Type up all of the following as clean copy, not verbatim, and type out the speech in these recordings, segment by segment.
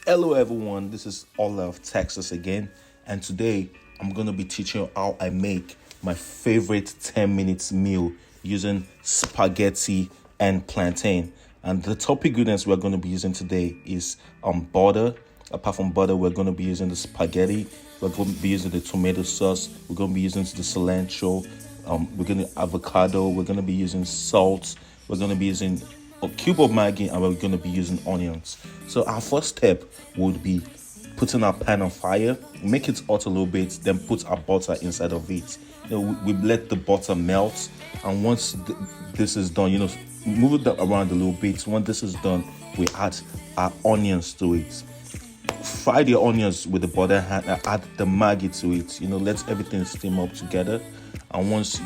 Hello everyone, this is Holar of Texas again, and today I'm going to be teaching you how I make my favorite 10 minutes meal using spaghetti and plantain. And the top ingredients we're going to be using today is butter. Apart from butter, we're going to be using the spaghetti, we're going to be using the tomato sauce, we're going to be using the cilantro, we're going to avocado, we're going to be using salt, we're going to be using a cube of Maggi, and we're going to be using onions. So our first step would be putting our pan on fire, make it hot a little bit, then put our butter inside of it. We let the butter melt, and once this is done, move it around a little bit. Once this is done, we add our onions to it. Fry the onions with the butter and add the Maggi to it. Let everything steam up together. And once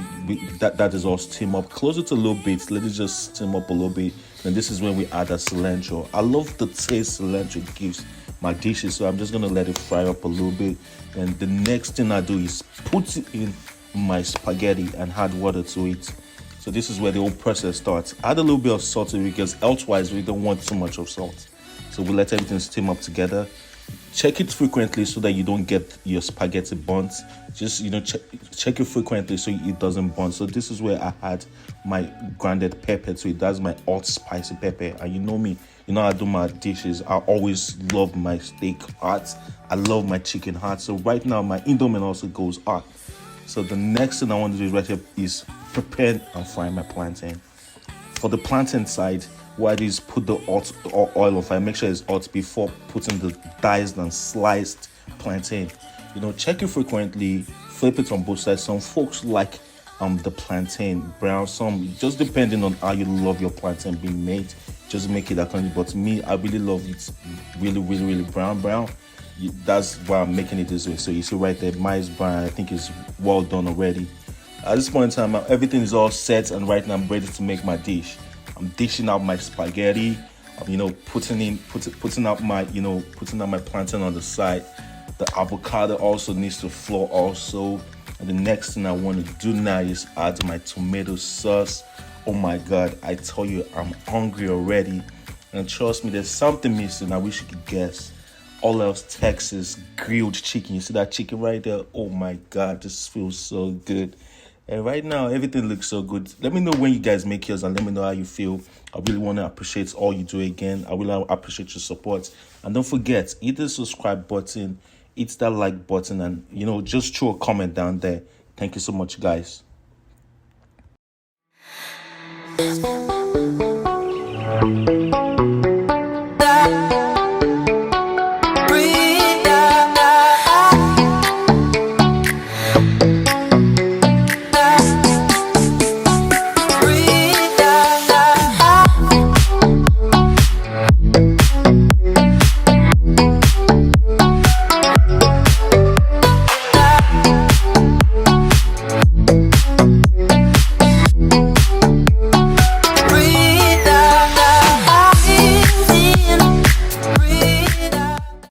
that is all steam up, close it a little bit, let it just steam up a little bit. And this is when we add our cilantro. I love the taste cilantro gives my dishes, so I'm just gonna let it fry up a little bit. And the next thing I do is put it in my spaghetti and add water to it. So this is where the whole process starts. Add a little bit of salt because elsewise we don't want too much of salt. So we let everything steam up together. Check it frequently so that you don't get your spaghetti burnt. Just check it frequently so it doesn't burn. So this is where I had my grounded pepper to it. That's my hot spicy pepper. And you know me, I do my dishes. I always love my steak hot. I love my chicken hot. So right now my indomie also goes hot. So the next thing I want to do right here is prepare and fry my plantain. For the plantain side, what I do is put the hot oil on fire. Make sure it's hot before putting the diced and sliced plantain. Check it frequently, flip it on both sides. Some folks like the plantain brown, some just depending on how you love your plantain being made, just make it that kind. But me, I really love it really brown. That's why I'm making it this way. So you see right there, mine is brown. I think it's well done already. At this point in time, everything is all set, and right now I'm ready to make my dish. I'm dishing out my spaghetti. Putting out my plantain on the side. The avocado also needs to flow also. And the next thing I want to do now is add my tomato sauce. Oh my God, I tell you, I'm hungry already. And trust me, there's something missing. I wish you could guess. Holar of Texas grilled chicken. You see that chicken right there? Oh my God, this feels so good. And right now, everything looks so good. Let me know when you guys make yours and let me know how you feel. I really want to appreciate all you do again. I really appreciate your support. And don't forget, hit the subscribe button, hit that like button, and, just throw a comment down there. Thank you so much, guys. Thank you.